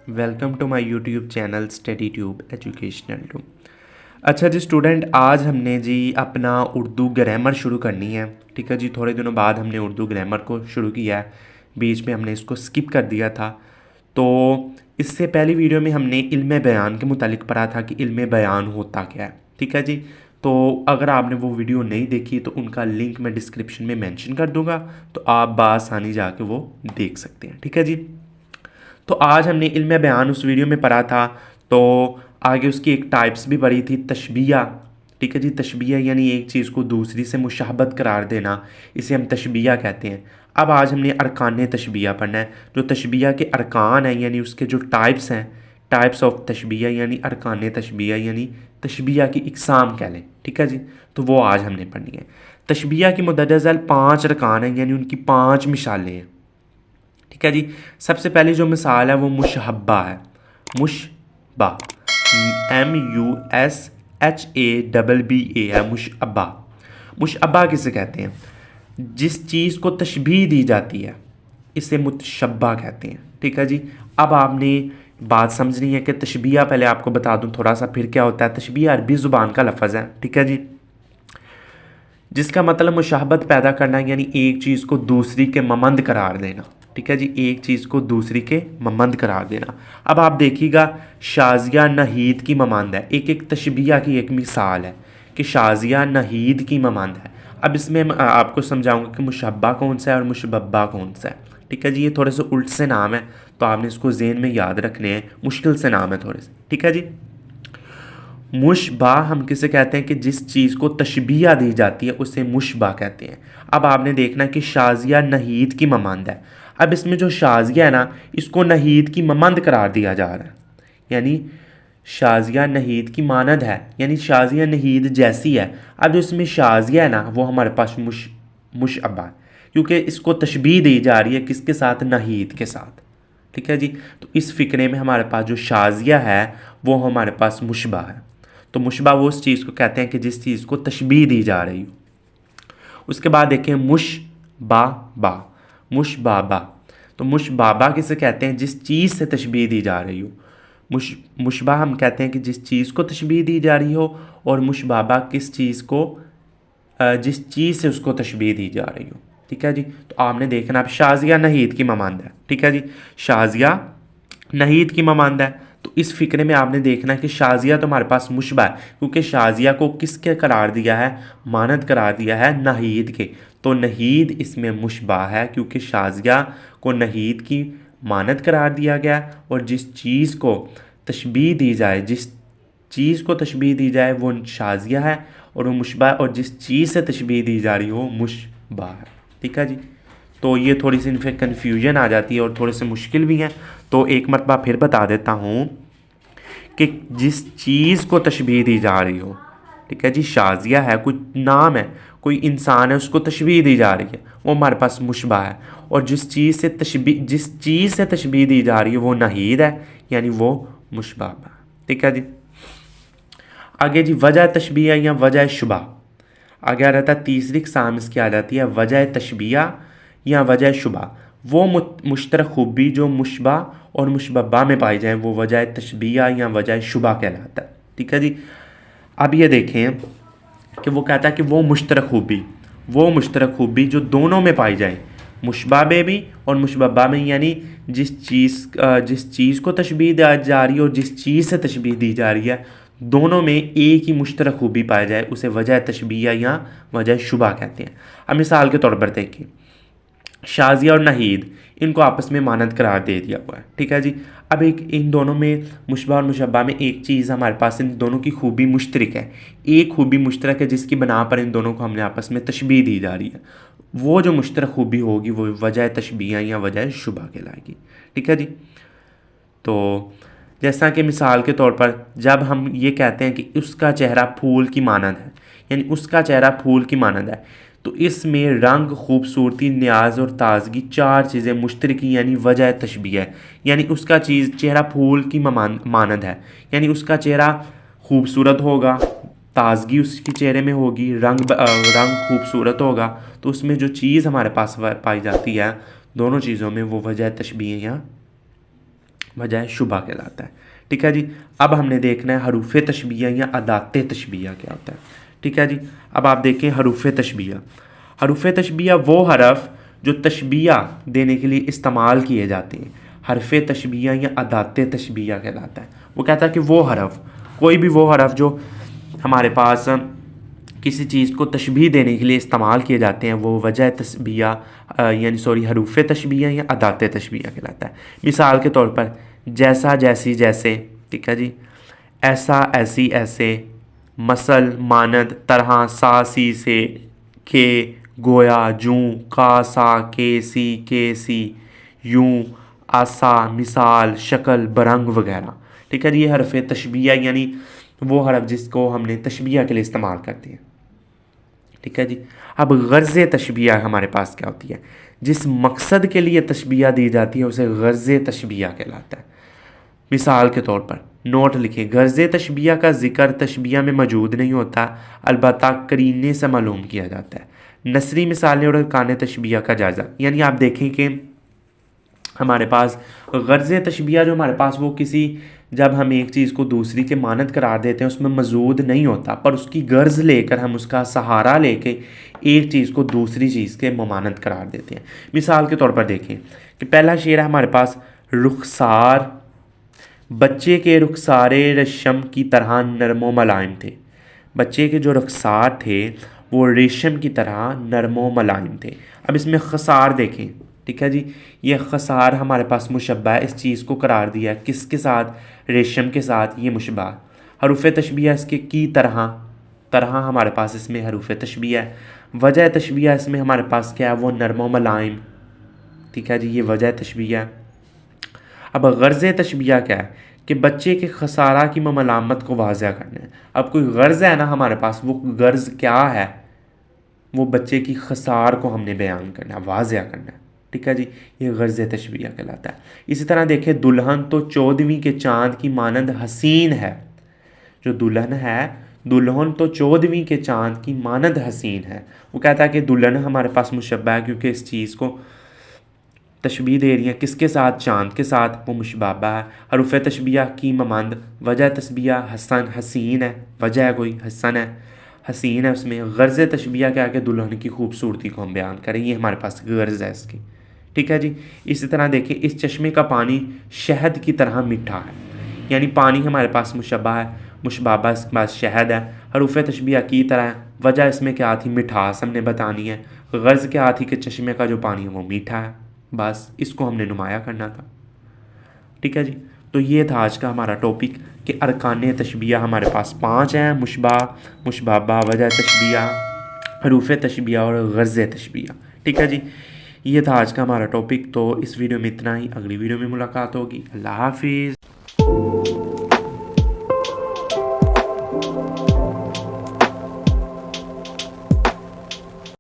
Welcome to my YouTube channel study tube educational two. अच्छा जी student, आज हमने जी अपना उर्दू ग्रामर शुरू करनी है। ठीक है जी, थोड़े दिनों बाद हमने उर्दू ग्रामर को शुरू किया है, बीच में हमने इसको स्किप कर दिया था। तो इससे पहली वीडियो में हमने इल्म बयान के मुतालिक पढ़ा था कि इल्म बयान होता क्या है। ठीक है जी, तो अगर आपने वो वीडियो नहीं देखी तो उनका लिंक मैं डिस्क्रिप्शन में मेंशन कर दूंगा, तो आप बासानी जाके वो देख सकते हैं। ठीक है जी, तो आज हमने इल्म बयान उस वीडियो में पढ़ा था। तो आगे उसकी एक टाइप्स भी पढ़ी थी, तशबिया। ठीक है जी, तशबिया यानी एक चीज़ को दूसरी से मुशाहबत करार देना, इसे हम तशबिया कहते हैं। अब आज हमने अरकान तशबिया पढ़ना है। जो तशबिया के अरकान हैं यानी उसके जो टाइप्स हैं, टाइप्स ऑफ तशबिया यानी अरकान तशबिया यानी तशबिया की इकसाम कह लें। ठीक है जी, तो वो आज हमने पढ़नी है। तशबिया की मुदज्जल 5 अरकान हैं यानी उनकी 5 मिसालें हैं। ठीक है जी, सबसे पहली जो मिसाल है वो मुशहबा है। मुशबा, MUSHABBA है मुशअबा। मुशअबा किसे कहते हैं? जिस चीज़ को तशबीह दी जाती है इसे मुतशब्बा कहते हैं। ठीक है जी, अब आपने बात समझनी है कि तशबीह, पहले आपको बता दूं थोड़ा सा फिर क्या होता है। तशबीह अरबी ज़ुबान का लफ्ज़ है। ठीक है जी, जिसका मतलब मुशाहबत पैदा करना यानी एक चीज़ को दूसरी के ममंद करार देना। ठीक है जी, एक चीज़ को दूसरी के ममंद करार देना। अब आप देखिएगा, शाजिया नहीद की ममंद है। एक एक तशबिया की एक मिसाल है कि शाजिया नहीद की ममंद है। अब इसमें मैं आपको समझाऊंगा कि मुशब्बा कौन सा है और मुशब्बा कौन सा है। ठीक है जी, ये थोड़े से उल्ट से नाम है, तो आपने इसको ज़हन में याद रखने हैं। मुश्किल से नाम है थोड़े से। ठीक है जी, मुशबा हम किसे कहते हैं कि जिस चीज़ को तशबिया दी जाती है उसे मुशबा कहते हैं। अब आपने देखना कि शाजिया नहीद की ममंद है। अब इसमें जो शाजिया है ना, इसको नहीद की ममंद करार दिया जा रहा है, यानी शाजिया नहीद की मानद है, यानी शाजिया नहीद जैसी है। अब जो इसमें शाजिया है ना वो हमारे पास मुशअबा है, क्योंकि इसको तशबीह दी जा रही है किसके साथ? नहीद के साथ। ठीक है जी, तो इस फ़िक्रे में हमारे पास जो शाजिया है वो हमारे पास मुशबा है। तो मुशबा वो उस चीज़ को कहते हैं कि जिस चीज़ को तशबीह दी जा रही हो। उसके बाद देखें मुशबाबा। मुशबाबा, तो मुशबाबा किसे कहते हैं? जिस चीज़ से तशबीह दी जा रही हो। मुशबा हम कहते हैं कि जिस चीज़ को तशबीह दी जा रही हो, और मुशबाबा किस चीज़ को, जिस चीज़ से उसको तशबीह दी जा रही हो। ठीक है जी, तो आपने देखना अब शाजिया नहीद की ममांद है। ठीक है जी, शाजिया नहीद की ममांद है। तो इस फिक्रे में आपने देखना है कि शाजिया तो हमारे पास मुशबा है, क्योंकि शाजिया को किसके करार दिया है? मानद करार दिया है नहीद के। तो नहीद इसमें मुशबा है, क्योंकि शाजिया को नहीद की मानद करार दिया गया, और जिस चीज़ को तशबीह दी जाए, जिस चीज़ को तशबीह दी जाए वो शाजिया है और वो मुशबा है, और जिस चीज़ से तशबीह दी जा रही हो मुशबा है। ठीक है जी, तो ये थोड़ी सी इनफे कन्फ्यूजन आ जाती है और थोड़े से मुश्किल भी हैं। तो एक मरतबा फिर बता देता हूँ कि जिस चीज़ को तशबीह दी जा रही हो। ठीक है जी, शाजिया है, कोई नाम है, कोई इंसान है, उसको तशबीह दी जा रही है, वो हमारे पास मुशबा है। और जिस चीज़ से तशबीह दी जा रही है वो नहीद है, यानी वो मुशबा है। ठीक है जी, आगे जी वजह तशबिया या वजह शुबा। आगे आ रहता है तीसरी इकसाम इसकी आ जाती है वजह तशबिया या वजह शुबा। वो मुश्तरक खूबी जो मुशबा और मुशबा में पाई जाए वो वजह तशबिया या वजह शुबा कहलाता है। ठीक है जी, अब ये देखें कि वो कहता है कि वो मुश्तरक खूबी जो दोनों में पाई जाए, मुशबा में भी और मुशबा में, यानी जिस चीज़ को तशबीह दी जा रही है और जिस चीज़ से तशबीह दी जा रही है, दोनों में एक ही मुश्तरक खूबी पाई जाए उसे वजह तशबीह या वजह शुबा कहते हैं। अब मिसाल के तौर पर देखें, शाजिया और नहीद इनको आपस में मानद करार दे दिया हुआ है। ठीक है जी, अब एक इन दोनों में मुशबा और मुशब्बा में एक चीज़ हमारे पास इन दोनों की खूबी मुश्तरक है, एक खूबी मुश्तरक है जिसकी बना पर इन दोनों को हमने आपस में तशबीह दी जा रही है। वो जो मुश्तरक खूबी होगी वो वजह तशबीह या वजह शुबा कहलाएगी। ठीक है जी, तो जैसा कि मिसाल के तौर पर जब हम ये कहते हैं कि उसका चेहरा फूल की मानद है, यानी उसका चेहरा फूल की मानद है, तो इसमें रंग, खूबसूरती, न्याज और ताजगी 4 चीज़ें मुश्तरकी यानी वजह तशबीह है। यानी उसका चेहरा फूल की मानद है, यानी उसका चेहरा खूबसूरत होगा, ताजगी उसके चेहरे में होगी, रंग खूबसूरत होगा, तो उसमें जो चीज़ हमारे पास पाई जाती है दोनों चीज़ों में वो वजह तशबीह या وجہ شبہ کہلاتا ہے. ٹھیک ہے جی. اب ہم نے دیکھنا ہے حروف تشبیہ یا ادات تشبیہ کیا ہوتا ہے. ٹھیک ہے جی. اب آپ دیکھیں حروف تشبیہ. حروف تشبیہ وہ حرف جو تشبیہ دینے کے لیے استعمال کیے جاتے ہیں حرف تشبیہ یا ادات تشبیہ کہلاتا ہے. وہ کہتا ہے کہ وہ حرف کوئی بھی وہ حرف جو ہمارے پاس کسی چیز کو تشبیہ دینے کے لیے استعمال کیے جاتے ہیں وہ وجہ تشبیہ یعنی حروف تشبیہ یا ادات تشبیہ کہلاتا ہے. مثال کے طور پر جیسا جیسی جیسے. ٹھیک ہے جی. ایسا ایسی ایسے. مثل مانند طرح سا سی سے کے گویا جوں کا سا کے سی یوں آسا مثال شکل برنگ وغیرہ. ٹھیک ہے جی. یہ حرف تشبیہ یعنی وہ حرف جس کو ہم نے تشبیہ کے لیے استعمال کرتے ہیں. ٹھیک ہے جی. اب غرض تشبیہ ہمارے پاس کیا ہوتی ہے؟ جس مقصد کے لیے تشبیہ دی جاتی ہے اسے غرض تشبیہ کہلاتا ہے. مثال کے طور پر نوٹ لکھیں. غرض تشبیہ کا ذکر تشبیہ میں موجود نہیں ہوتا البتہ قرینے سے معلوم کیا جاتا ہے. نثری مثالیں اور ارکان تشبیہ کا جائزہ. یعنی آپ دیکھیں کہ ہمارے پاس غرض تشبیہ جو ہمارے پاس وہ کسی جب ہم ایک چیز کو دوسری کے مانند قرار دیتے ہیں اس میں مزود نہیں ہوتا پر اس کی غرض لے کر ہم اس کا سہارا لے کے ایک چیز کو دوسری چیز کے ممانند قرار دیتے ہیں. مثال کے طور پر دیکھیں کہ پہلا شعر ہے ہمارے پاس رخسار بچے کے رخسار ریشم کی طرح نرم و ملائم تھے. بچے کے جو رخسار تھے وہ ریشم کی طرح نرم و ملائم تھے. اب اس میں خسار دیکھیں. ٹھیک ہے جی. یہ خسار ہمارے پاس مشبہ ہے. اس چیز کو قرار دیا ہے کس کے ساتھ؟ ریشم کے ساتھ. یہ مشبہ. حروف تشبیہ اس کے کی طرح ہمارے پاس اس میں حروف تشبیہ ہے. وجہ تشبیہ اس میں ہمارے پاس کیا ہے؟ وہ نرم و ملائم. ٹھیک ہے جی. یہ وجہ تشبیہ ہے. اب غرض تشبیہ کیا ہے؟ کہ بچے کے خسارہ کی ملامت کو واضح کرنا ہے. اب کوئی غرض ہے نا ہمارے پاس، وہ غرض کیا ہے؟ وہ بچے کی خسار کو ہم نے بیان کرنا ہے، واضح کرنا ہے. ٹھیک ہے جی. یہ غرض تشبیہ کہلاتا ہے. اسی طرح دیکھیں دلہن تو 14ویں کے چاند کی مانند حسین ہے. جو دلہن ہے دلہن تو 14ویں کے چاند کی مانند حسین ہے. وہ کہتا ہے کہ دلہن ہمارے پاس مشبہ ہے کیونکہ اس چیز کو تشبیہ دے رہی ہے کس کے ساتھ؟ چاند کے ساتھ. وہ مشبہ ہے. حروف تشبیہ کی مماند. وجہ تشبیہ حسن حسین ہے. وجہ ہے کوئی حسن ہے حسین ہے اس میں. غرض تشبیہ کیا ہے کہ دلہن کی خوبصورتی کو ہم بیان کریں. یہ ہمارے پاس غرض ہے اس کی. ٹھیک ہے جی. اسی طرح دیکھیں اس چشمے کا پانی شہد کی طرح میٹھا ہے. یعنی پانی ہمارے پاس مشبہ ہے. مشبہ اس کے پاس شہد ہے. حروف تشبیہ کی طرح ہے. وجہ اس میں کیا تھی؟ مٹھاس ہم نے بتانی ہے. غرض کیا تھی؟ کہ چشمے کا جو پانی ہے وہ میٹھا ہے. بس اس کو ہم نے نمایاں کرنا تھا. ٹھیک ہے جی. تو یہ تھا آج کا ہمارا ٹاپک کہ ارکان تشبیہ ہمارے پاس 5 ہیں: مشبہ، مشبہ، وجہ تشبیہ، حروف تشبیہ اور غرض تشبیہ. ٹھیک ہے جی. یہ تھا آج کا ہمارا ٹاپک. تو اس ویڈیو میں اتنا ہی. اگلی ویڈیو میں ملاقات ہوگی. اللہ حافظ.